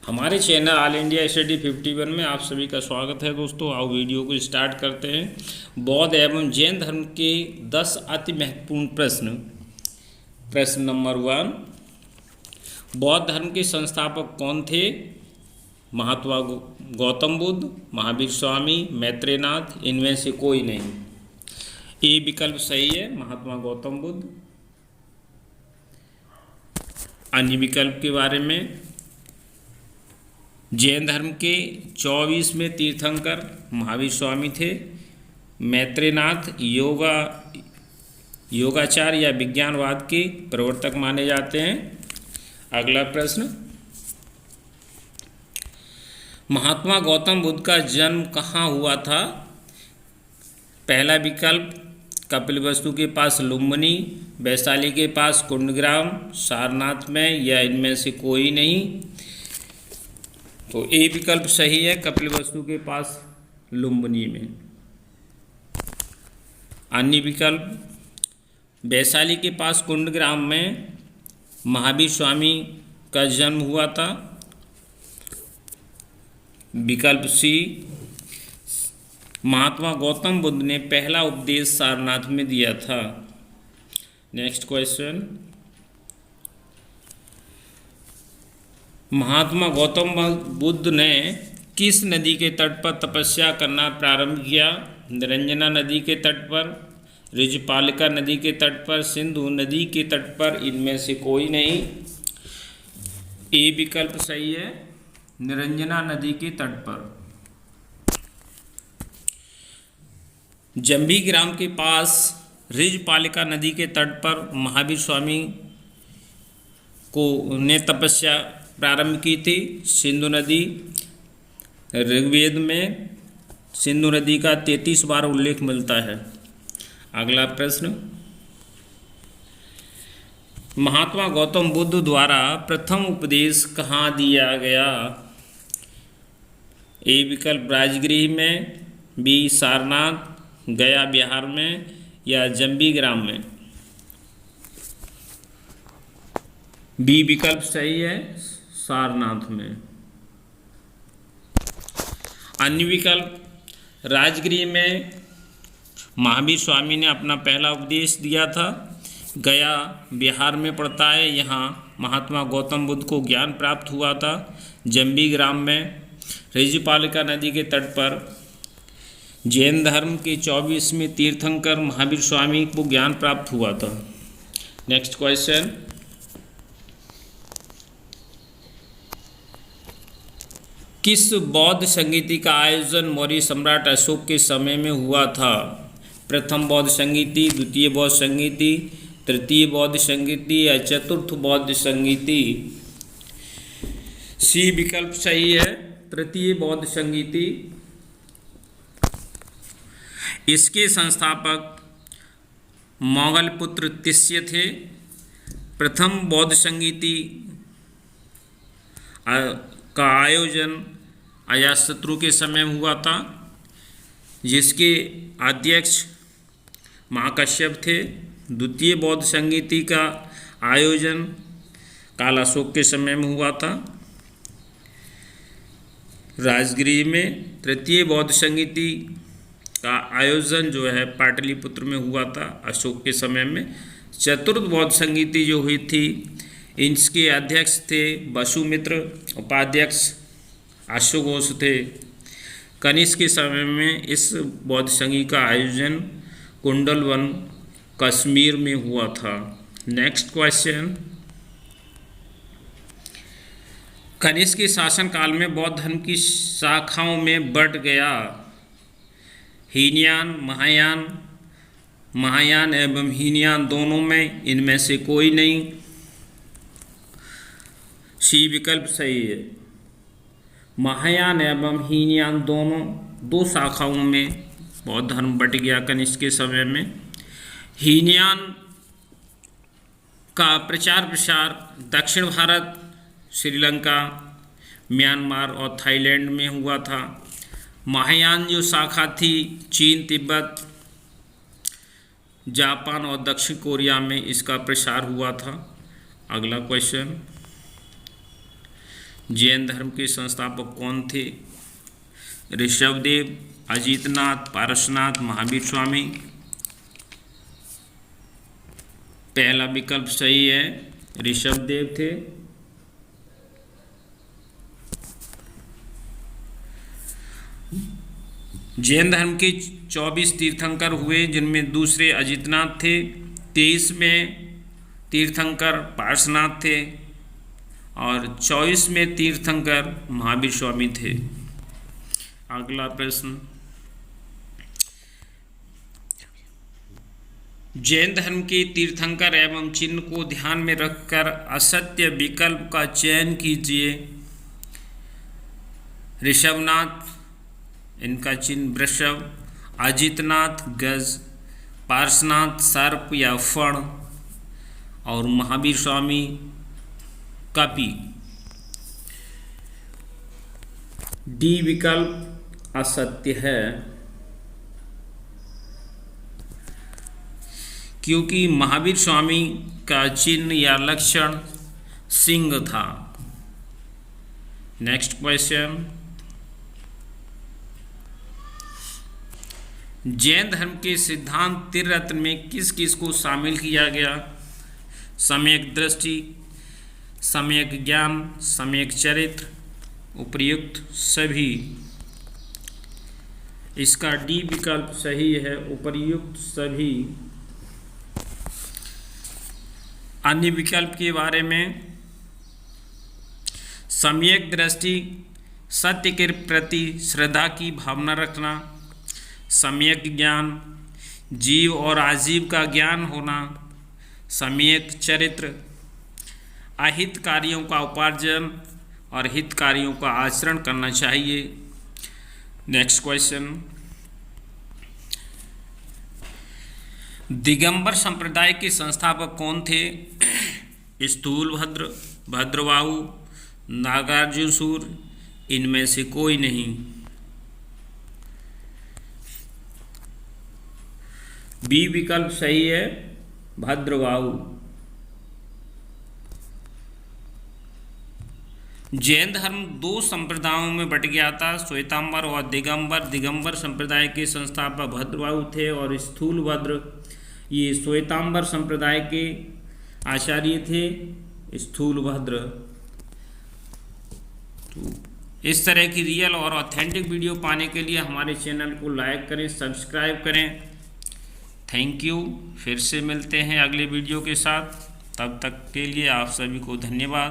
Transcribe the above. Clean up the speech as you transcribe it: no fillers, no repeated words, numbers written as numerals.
हमारे channel all India study 51 में आप सभी का स्वागत है दोस्तों। आओ वीडियो को स्टार्ट करते हैं। बौद्ध एवं जैन धर्म के 10 अति महत्वपूर्ण प्रश्न। प्रश्न नंबर 1, बौद्ध धर्म के संस्थापक कौन थे? महात्मा गौतम बुद्ध, महावीर स्वामी, मैत्रेयनाथ, इनमें से कोई नहीं। ए विकल्प सही है, महात्मा गौतम बुद्ध। अन्य विकल्प के बारे में, जैन धर्म के 24वें तीर्थंकर महावीर स्वामी थे। मैत्रेयनाथ योगाचार या विज्ञानवाद के प्रवर्तक माने जाते हैं। अगला प्रश्न, महात्मा गौतम बुद्ध का जन्म कहाँ हुआ था? पहला विकल्प कपिलवस्तु के पास लुम्बिनी, वैशाली के पास कुंडग्राम, सारनाथ में, या इनमें से कोई नहीं। तो ए विकल्प सही है, कपिलवस्तु के पास लुम्बिनी में। अन्य विकल्प, वैशाली के पास कुंडग्राम में महावीर स्वामी का जन्म हुआ था। विकल्प सी, महात्मा गौतम बुद्ध ने पहला उपदेश सारनाथ में दिया था। नेक्स्ट क्वेश्चन, महात्मा गौतम बुद्ध ने किस नदी के तट पर तपस्या करना प्रारंभ किया? निरंजना नदी के तट पर, ऋजपालिका नदी के तट पर, सिंधु नदी के तट पर, इनमें से कोई नहीं। ए विकल्प सही है, निरंजना नदी के तट पर। जंबी ग्राम के पास ऋजपालिका नदी के तट पर महावीर स्वामी ने तपस्या प्रारंभ की थी। सिंधु नदी, ऋग्वेद में सिंधु नदी का 33 बार उल्लेख मिलता है। अगला प्रश्न, महात्मा गौतम बुद्ध द्वारा प्रथम उपदेश कहाँ दिया गया? ए विकल्प राजगृह में, बी सारनाथ, गया बिहार में, या जंबी ग्राम में। बी विकल्प सही है, सारनाथ में। अन्य विकल्प, राजगृह में महावीर स्वामी ने अपना पहला उपदेश दिया था। गया बिहार में पड़ता है, यहाँ महात्मा गौतम बुद्ध को ज्ञान प्राप्त हुआ था। जंबी ग्राम में ऋजपालिका नदी के तट पर जैन धर्म के 24वें तीर्थंकर महावीर स्वामी को ज्ञान प्राप्त हुआ था। नेक्स्ट क्वेश्चन, किस बौद्ध संगीति का आयोजन मौर्य सम्राट अशोक के समय में हुआ था? प्रथम बौद्ध संगीति, द्वितीय बौद्ध संगीति, तृतीय बौद्ध संगीति, या चतुर्थ बौद्ध संगीति? सी विकल्प सही है, तृतीय बौद्ध संगीति। इसके संस्थापक मोगलपुत्र तिस्य थे। प्रथम बौद्ध संगीति का आयोजन अजातशत्रु के समय हुआ था, जिसके अध्यक्ष महाकश्यप थे। द्वितीय बौद्ध संगीति का आयोजन काल अशोक के समय में हुआ था, राजगृह में। तृतीय बौद्ध संगीति का आयोजन जो है पाटलिपुत्र में हुआ था अशोक के समय में। चतुर्थ बौद्ध संगीति जो हुई थी, इसके अध्यक्ष थे वसुमित्र, उपाध्यक्ष अश्वघोष थे। कनिष्क के समय में इस बौद्ध संगीत का आयोजन कुंडलवन कश्मीर में हुआ था। नेक्स्ट क्वेश्चन, कनिष्क के शासनकाल में बौद्ध धर्म की शाखाओं में बंट गया। हीनयान, महायान एवं हीनयान दोनों में, इनमें से कोई नहीं। सी विकल्प सही है, महायान एवं हीनयान दोनों दो शाखाओं में बौद्ध धर्म बट गया कनिष्क के समय में। हीनयान का प्रचार प्रसार दक्षिण भारत, श्रीलंका, म्यांमार और थाईलैंड में हुआ था। महायान जो शाखा थी, चीन, तिब्बत, जापान और दक्षिण कोरिया में इसका प्रसार हुआ था। अगला क्वेश्चन, जैन धर्म के संस्थापक कौन थे? ऋषभदेव, अजितनाथ, पारसनाथ, महावीर स्वामी। पहला विकल्प सही है, ऋषभदेव थे। जैन धर्म के 24 तीर्थंकर हुए, जिनमें दूसरे अजितनाथ थे। 23वें तीर्थंकर पार्श्वनाथ थे और 24वें तीर्थंकर महावीर स्वामी थे। अगला प्रश्न, जैन धर्म के तीर्थंकर एवं चिन्ह को ध्यान में रखकर असत्य विकल्प का चयन कीजिए। ऋषभनाथ, इनका चिन्ह वृषभ, अजितनाथ गज, पार्श्वनाथ सर्प या फण और महावीर स्वामी कपि। डी विकल्प असत्य है, क्योंकि महावीर स्वामी का चिन्ह या लक्षण सिंह था। नेक्स्ट क्वेश्चन, जैन धर्म के सिद्धांत त्रिरत्न में किस किस को शामिल किया गया? सम्यक दृष्टि, सम्यक ज्ञान, सम्यक चरित्र, उपर्युक्त सभी। इसका डी विकल्प सही है, उपर्युक्त सभी। अन्य विकल्प के बारे में, सम्यक दृष्टि सत्य के प्रति श्रद्धा की भावना रखना, सम्यक ज्ञान जीव और आजीव का ज्ञान होना, सम्यक चरित्र अहित कार्यों का उपार्जन और हित कार्यों का आचरण करना चाहिए। नेक्स्ट क्वेश्चन, दिगंबर संप्रदाय के संस्थापक कौन थे? स्थूलभद्र, भद्रबाहु, नागार्जुनसूर, इनमें से कोई नहीं। बी विकल्प सही है, भद्रबाहु। जैन धर्म दो संप्रदायों में बट गया था, श्वेतांबर और दिगंबर। दिगंबर संप्रदाय के संस्थापक भद्रबाहु थे और स्थूलभद्र ये श्वेतांबर संप्रदाय के आचार्य थे, स्थूलभद्र। तो इस तरह की रियल और ऑथेंटिक वीडियो पाने के लिए हमारे चैनल को लाइक करें, सब्सक्राइब करें। Thank you. फिर से मिलते हैं अगले वीडियो के साथ, तब तक के लिए आप सभी को धन्यवाद।